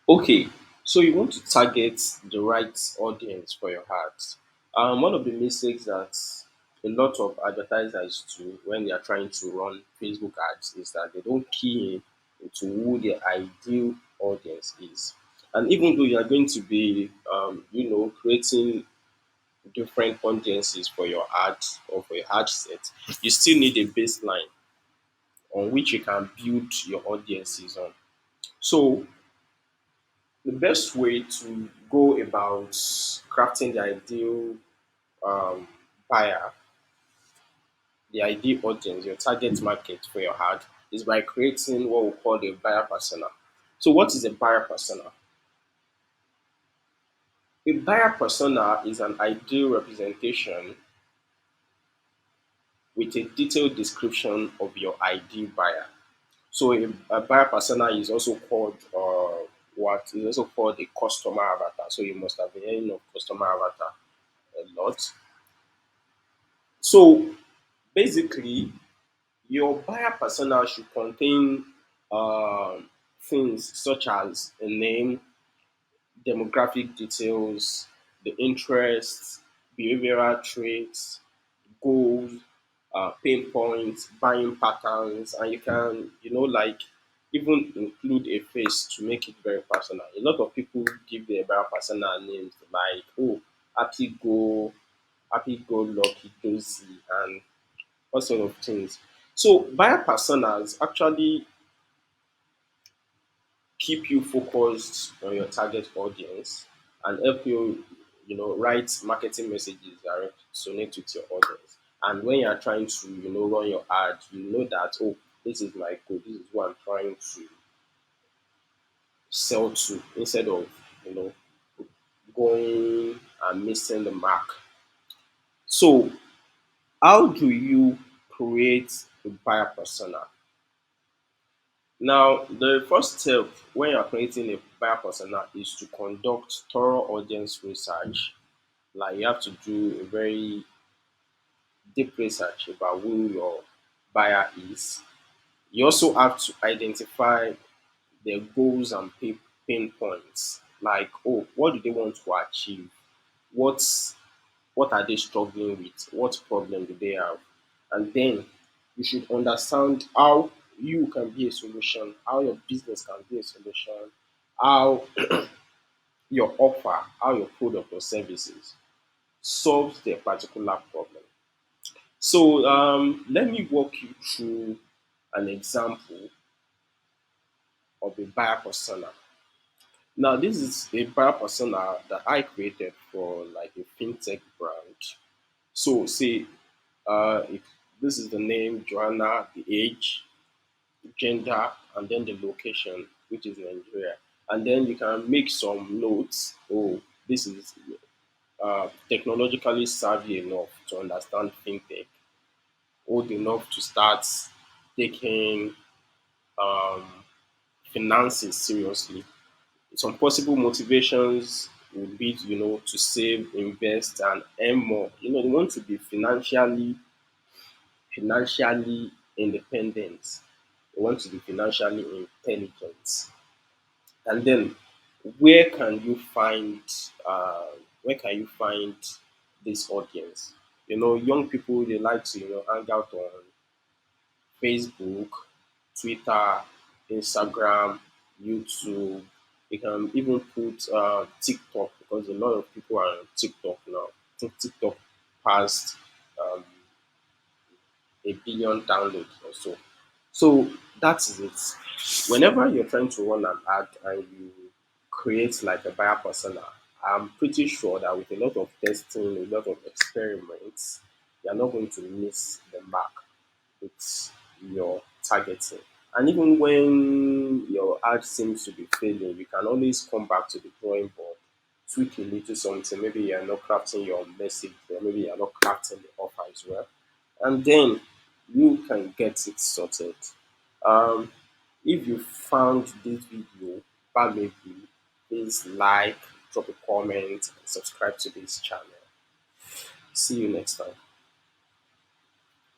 Okay, so you want to target the right audience for your ads. One of the mistakes that a lot of advertisers do when they are trying to run Facebook ads is that they don't key in into who their ideal audience is. And even though you are going to be, creating different audiences for your ads or for your ad set, you still need a baseline on which you can build your audiences on. So the best way to go about crafting the ideal um, buyer, the ideal audience, your target market for your ad is by creating what we call a buyer persona. So, what is a buyer persona? A buyer persona is an ideal representation with a detailed description of your ideal buyer. So, a buyer persona is also called what is also called a customer avatar. So, you must have been hearing of customer avatar a lot. So basically, your buyer persona should contain things such as a name, demographic details, the interests, behavioral traits, goals, pain points, buying patterns, and you can, like even include a face to make it very personal. A lot of people give their buyer persona names like, oh, happy go, happy go lucky dozy, and all sort of things. So buyer personas actually keep you focused on your target audience and help you, write marketing messages that resonate with your audience. And when you are trying to, run your ad, you know that, oh, this is my goal, this is what I'm trying to sell to, instead of, you know, going and missing the mark. So how do you create a buyer persona? Now, the first step when you're creating a buyer persona is to conduct thorough audience research. Like you have to do a very deep research about who your buyer is. You also have to identify their goals and pain points. Like, oh, what do they want to achieve? What's what are they struggling with? What problem do they have? And then you should understand how you can be a solution, how your business can be a solution, how your offer, how your product or services solves their particular problem. So let me walk you through an example of a buyer persona. Now, this is a buyer persona that I created for like a fintech brand. So, say if this is the name, Joanna, the age, gender, and then the location, which is Nigeria. And then you can make some notes. Oh, this is technologically savvy enough to understand fintech, old enough to start taking um, finances seriously. Some possible motivations would be, to save, invest, and earn more. They want to be financially independent. They want to be financially intelligent. And then, where can you find uh, where can you find this audience? Young people they like to hang out on Facebook, Twitter, Instagram, YouTube. You can even put TikTok because a lot of people are on TikTok now. I think TikTok passed um, a billion downloads or so. So that is it. Whenever you're trying to run an ad and you create like a buyer persona, I'm pretty sure that with a lot of testing, a lot of experiments, you're not going to miss the mark with your targeting. And even when your ad seems to be failing, you can always come back to the drawing board, tweak a little something. Maybe you're not crafting your message, or maybe you're not crafting the offer as well. And then you can get it sorted. Um, if you found this video valuable, please like, drop a comment, and subscribe to this channel. See you next time.